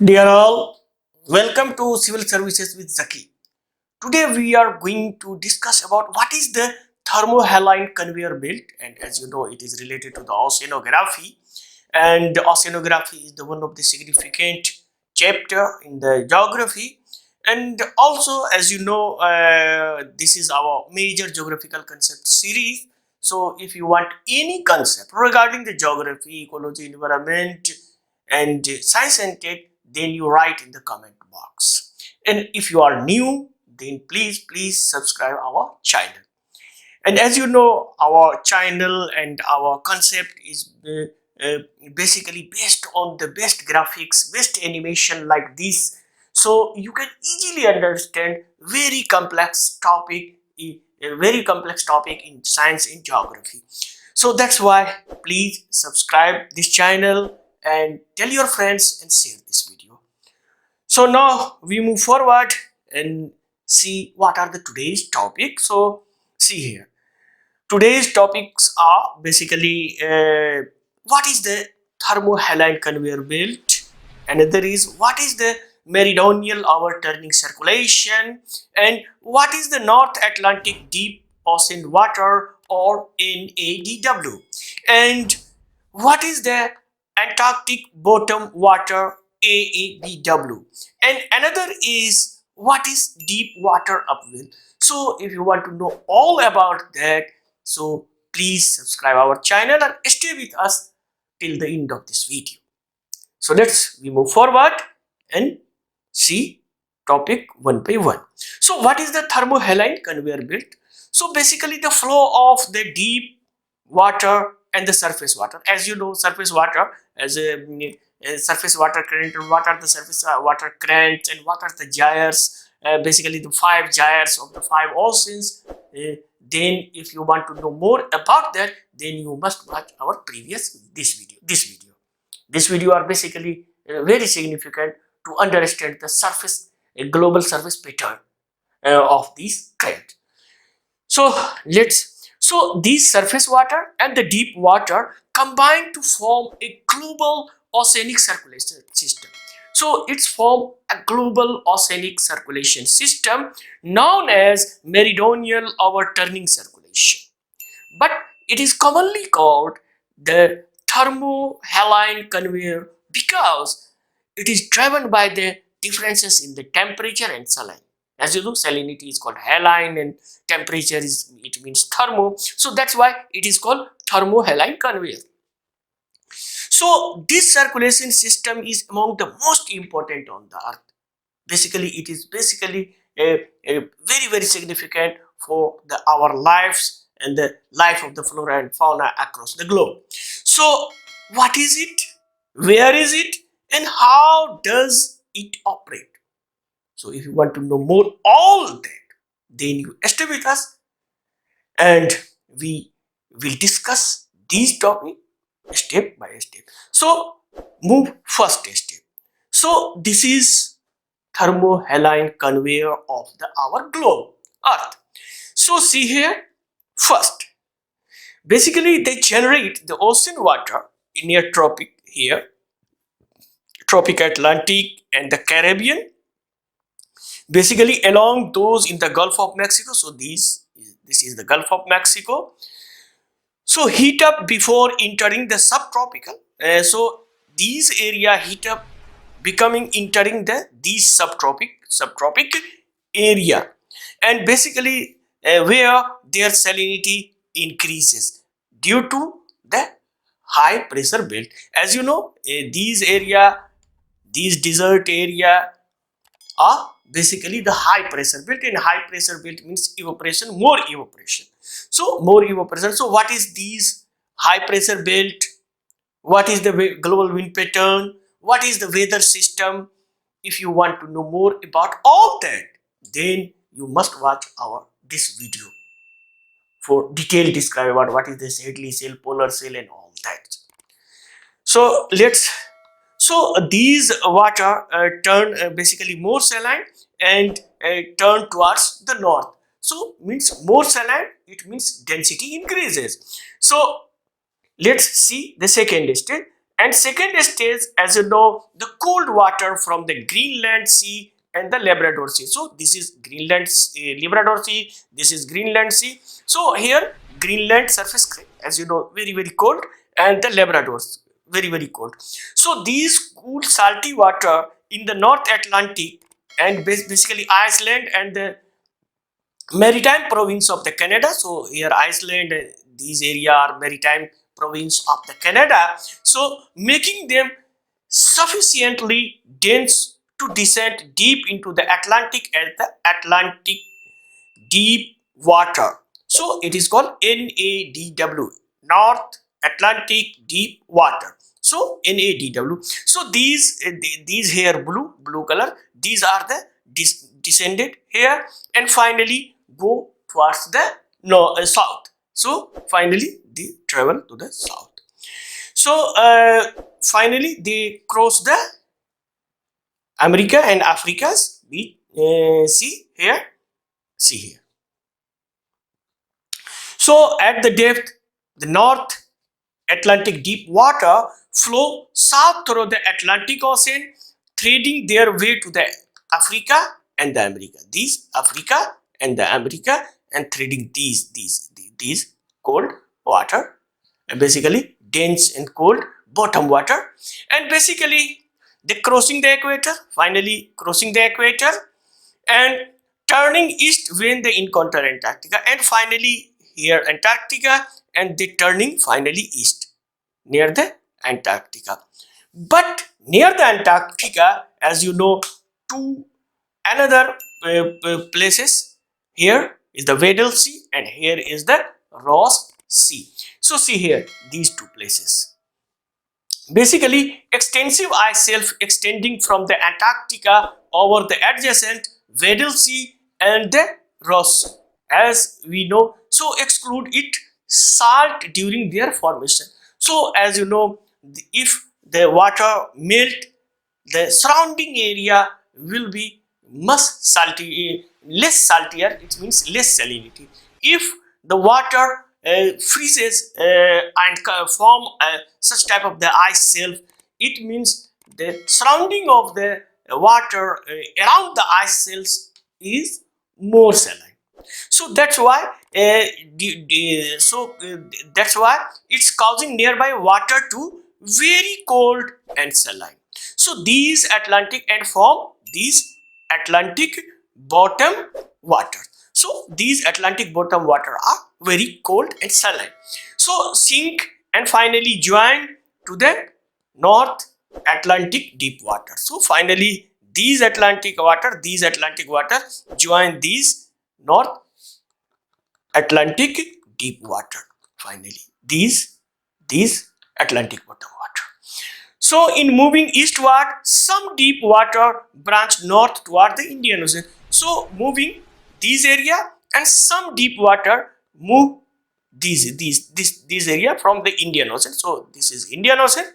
Dear all, welcome to Civil Services with ZAKI. Today we are going to discuss about what is the thermohaline conveyor belt, and as you know it is related to the oceanography, and oceanography is the one of the significant chapter in the geography, and also as you know this is our major geographical concept series. So if you want any concept regarding the geography, ecology, environment and science and tech, then you write in the comment box. And if you are new, then please subscribe our channel. And as you know, our channel and our concept is basically based on the best graphics, best animation like this, so you can easily understand very complex topic, a very complex topic in science and geography. So that's why please subscribe this channel and tell your friends and share this video. So now we move forward and see what are the today's topics. So see here, today's topics are basically what is the thermohaline conveyor belt, another is what is the meridional overturning circulation, and what is the North Atlantic deep ocean water or NADW, and what is the Antarctic bottom water AABW, and another is what is deep water upwell. So if you want to know all about that, so please subscribe our channel and stay with us till the end of this video. So we move forward and see topic one by one. So what is the thermohaline conveyor belt? So basically the flow of the deep water and the surface water. As you know, surface water as a surface water current, and what are the surface water currents and what are the gyres, basically the 5 gyres of the 5 oceans. Then if you want to know more about that, then you must watch our previous this video are basically very significant to understand the surface global surface pattern of these current. So these surface water and the deep water combine to form a global oceanic circulation system. So it's form a global oceanic circulation system known as meridional overturning circulation. But it is commonly called the thermohaline conveyor because it is driven by the differences in the temperature and saline. As you know, salinity is called haline and temperature it means thermo. So that's why it is called thermohaline conveyor. So this circulation system is among the most important on the earth. Basically, it is a very significant for our lives and the life of the flora and fauna across the globe. So what is it? Where is it? And how does it operate? So if you want to know more all that, then you stay with us and we will discuss these topics step by step. So move first step. So this is thermohaline conveyor of our globe earth. So see here, first basically they generate the ocean water in near tropic here, tropic Atlantic and the Caribbean, basically along those in the Gulf of Mexico. So this is the Gulf of Mexico. So heat up before entering the subtropical. So these area heat up becoming entering these subtropic area, and basically where their salinity increases due to the high pressure belt. As you know, these desert area are basically the high pressure belt, and high pressure belt means evaporation, more evaporation. So more evaporation. So what is these high pressure belt? What is the global wind pattern? What is the weather system? If you want to know more about all that, then you must watch this video for detailed describe about what is the Hadley cell, polar cell and all that. So these water turn basically more saline and turn towards the north. So means more saline, it means density increases. So let's see the second step. And second stage, as you know, the cold water from the Greenland Sea and the Labrador Sea. So this is Greenland Labrador Sea, this is Greenland Sea. So here Greenland surface, as you know, very cold, and the Labradors very cold. So these cool salty water in the North Atlantic and basically Iceland and the maritime province of the Canada. So here Iceland, these area are maritime province of the Canada. So making them sufficiently dense to descend deep into the Atlantic and the Atlantic deep water. So it is called NADW, North Atlantic Deep Water. So NADW. So these here blue color, these are the descended here, and finally go towards the south. So finally they travel to the south. So finally they cross the America and Africa's. We see here. So at the depth, the North Atlantic deep water flow south through the Atlantic Ocean, threading their way to the Africa and the America. These Africa and the America, and threading these cold water, and basically dense and cold bottom water, and basically they crossing the equator, finally crossing the equator, and turning east when they encounter Antarctica, and finally here Antarctica, and they turning finally east near the Antarctica. But near the Antarctica, as you know, two another places, here is the Weddell Sea and here is the Ross Sea. So see here these two places. Basically, extensive ice shelf extending from the Antarctica over the adjacent Weddell Sea and the Ross, as we know, so exclude it salt during their formation. So as you know, if the water melt, the surrounding area will be much salty, less saltier, it means less salinity. If the water freezes and form such type of the ice shelf, it means the surrounding of the water around the ice shelves is more saline. So that's why that's why it's causing nearby water to very cold and saline. So these Atlantic and form these Atlantic bottom water. So these Atlantic bottom water are very cold and saline. So sink and finally join to the North Atlantic deep water. So finally these Atlantic water join these North Atlantic deep water. Finally these Atlantic bottom water. So in moving eastward, some deep water branch north toward the Indian Ocean. So moving these area, and some deep water move this area from the Indian Ocean. So this is Indian Ocean.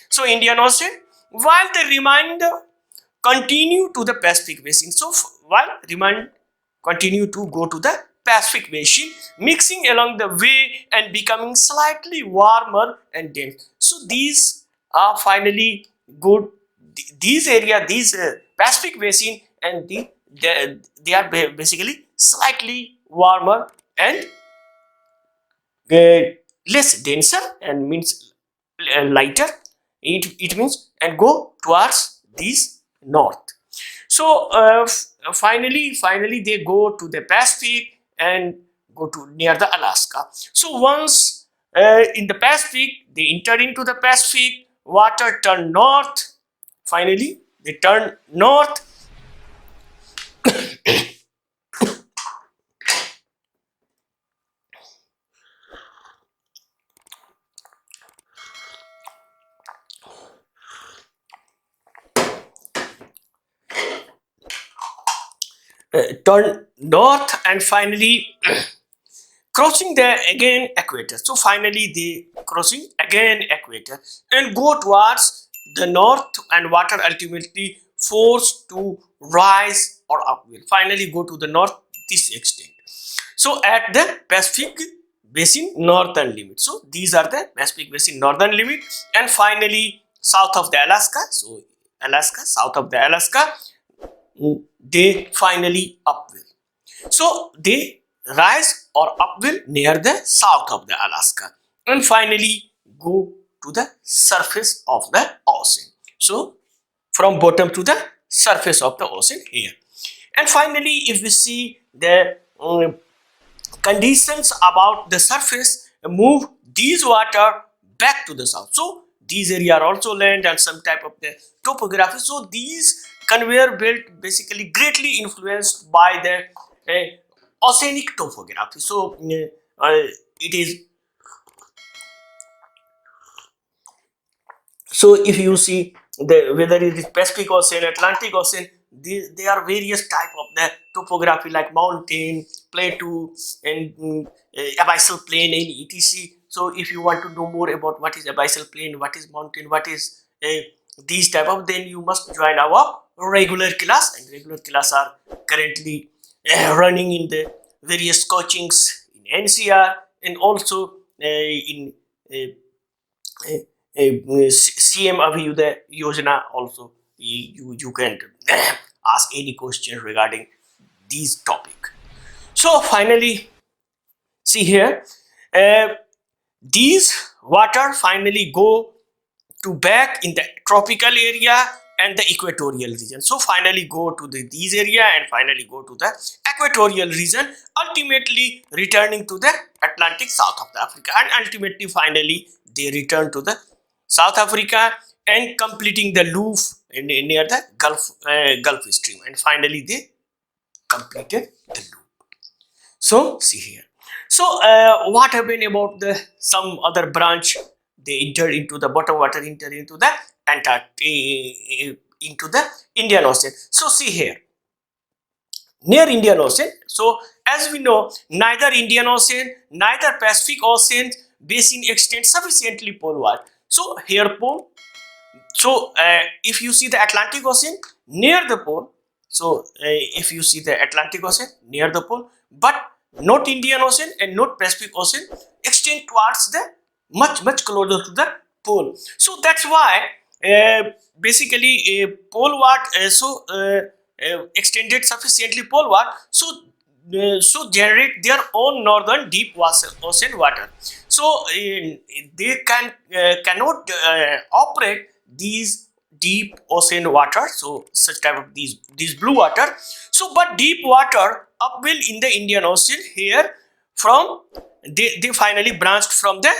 So Indian Ocean, while the remainder continue to the Pacific Basin. So while remainder continue to go to the Pacific Basin, mixing along the way and becoming slightly warmer and dense. So these are finally good. These area, these Pacific Basin, and they are basically slightly warmer and less denser, and means lighter. It means, and go towards this north. So finally they go to the Pacific and go to near the Alaska. So once in the Pacific, they enter into the Pacific, water turn north. Finally they turn north and finally crossing the again equator. So finally they crossing again equator and go towards the north, and water ultimately forced to rise or upwell. Finally go to the north this extent. So at the Pacific Basin northern limit. So these are the Pacific Basin northern limit, and finally south of the Alaska. So Alaska, south of the Alaska, they finally upwell. So they rise or upwell near the south of the Alaska and finally go to the surface of the ocean. So from bottom to the surface of the ocean here. And finally, if we see the conditions about the surface, move these water back to the south. So these area are also land and some type of the topography. So these conveyor belt basically greatly influenced by the oceanic topography. So it is, so if you see the whether it is Pacific Ocean, Atlantic Ocean, there are various type of the topography like mountain, plateau, and abyssal plain and etc. So if you want to know more about what is abyssal plain, what is mountain, what is these type of, then you must join our regular class, and regular class are currently running in the various coachings in NCR and also in CM Abhyuday Yojana also. You can ask any question regarding these topic. So finally, see here, these water finally go to back in the tropical area and the equatorial region. So finally go to these area and finally go to the equatorial region, ultimately returning to the Atlantic south of the Africa, and ultimately finally they return to the South Africa and completing the loop near the Gulf Stream, and finally they completed the loop. So see here. So what happened about the some other branch? They entered into the bottom water, entered into the Antarctic, into the Indian Ocean. So see here, near Indian Ocean. So as we know, neither Indian Ocean, neither Pacific Ocean basin extends sufficiently poleward. So here pole. So if you see the Atlantic Ocean near the pole, so if you see the Atlantic Ocean near the pole, but not Indian Ocean and not Pacific Ocean extend towards the much closer to the pole. So that's why basically poleward extended sufficiently poleward, so so generate their own northern deep ocean water. So they cannot operate these deep ocean water, so such type of these blue water. So but deep water upwell in the Indian Ocean here from they finally branched from the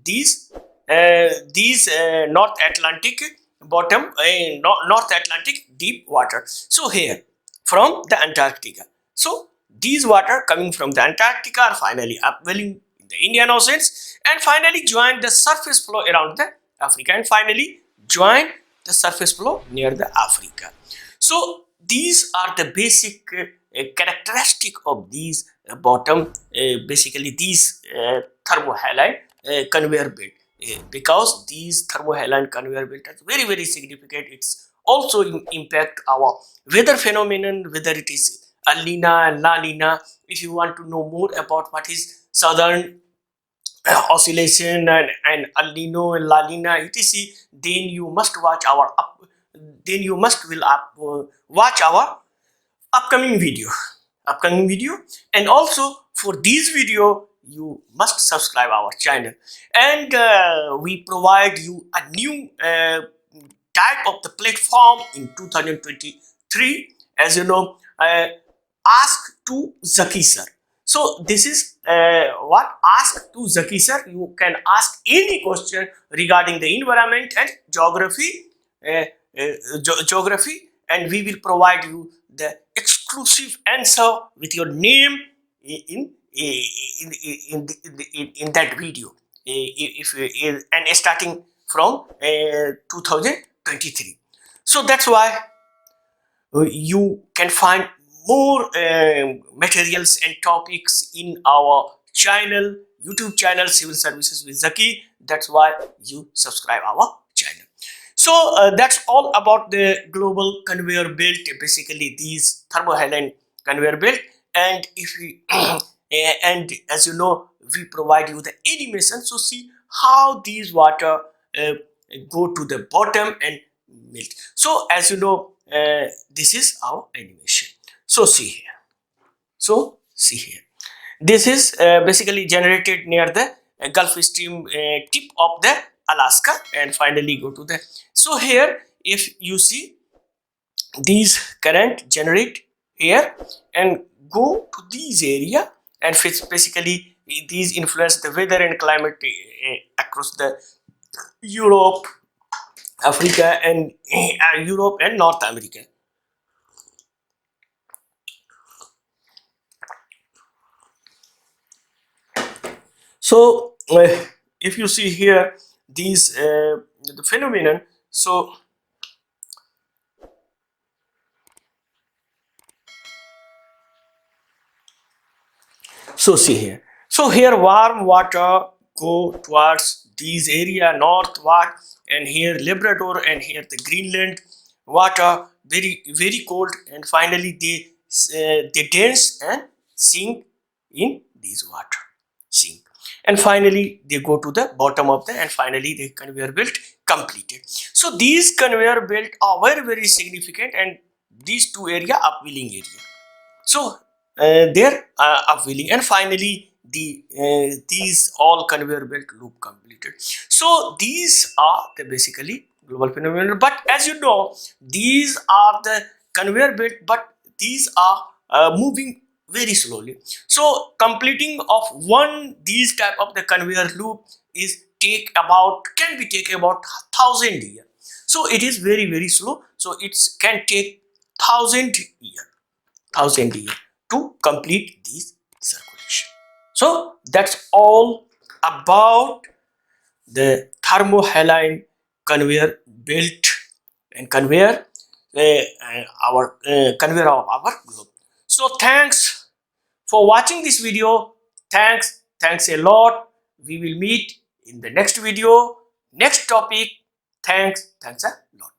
these North Atlantic bottom North Atlantic deep water. So here from the Antarctica. So these water coming from the Antarctica are finally upwelling in the Indian Oceans and finally join the surface flow around the Africa, and finally join the surface flow near the Africa. So these are the basic characteristic of these bottom basically these thermohaline conveyor belt, because these thermohaline conveyor belt are very significant. It's also impact our weather phenomenon, whether it is El Nino and La Nina. If you want to know more about what is southern oscillation and El Nino and La Nina etc., then you must watch our watch our upcoming video, and also for this video you must subscribe our channel, and we provide you a new type of the platform in 2023, as you know, ask to ZAKI sir. So this is what ask to ZAKI sir. You can ask any question regarding the environment and geography, and we will provide you the exclusive answer with your name in that video, if and starting from 2023. So that's why you can find more materials and topics in our channel, YouTube channel, Civil Services with ZAKI. That's why you subscribe our channel. So that's all about the global conveyor belt, basically these thermohaline conveyor belt. And if we and as you know, we provide you the animation. So see how these water go to the bottom and melt. So as you know, this is our animation. So see here. So see here. This is basically generated near the Gulf Stream tip of the Alaska, and finally go to the. So here, if you see, these current generate here and go to these area, and basically these influence the weather and climate across the Europe, Africa, and Europe and North America. So if you see here these the phenomenon, so see here. So here warm water go towards these area northward, and here Labrador, and here the Greenland water very cold, and finally they dense and sink in these water, sink, and finally they go to the bottom of the, and finally the conveyor belt completed. So these conveyor belt are very significant, and these two area upwelling area. So there upwelling, and finally these all conveyor belt loop completed. So these are the basically global phenomena, but as you know, these are the conveyor belt, but these are moving very slowly. So completing of one these type of the conveyor loop is can be take about 1,000 years. So it is very slow. So it can take 1,000 years to complete this circulation. So that's all about the thermohaline conveyor belt and conveyor our conveyor of our globe. So thanks for watching this video. Thanks a lot. We will meet in the next video, next topic. Thanks a lot.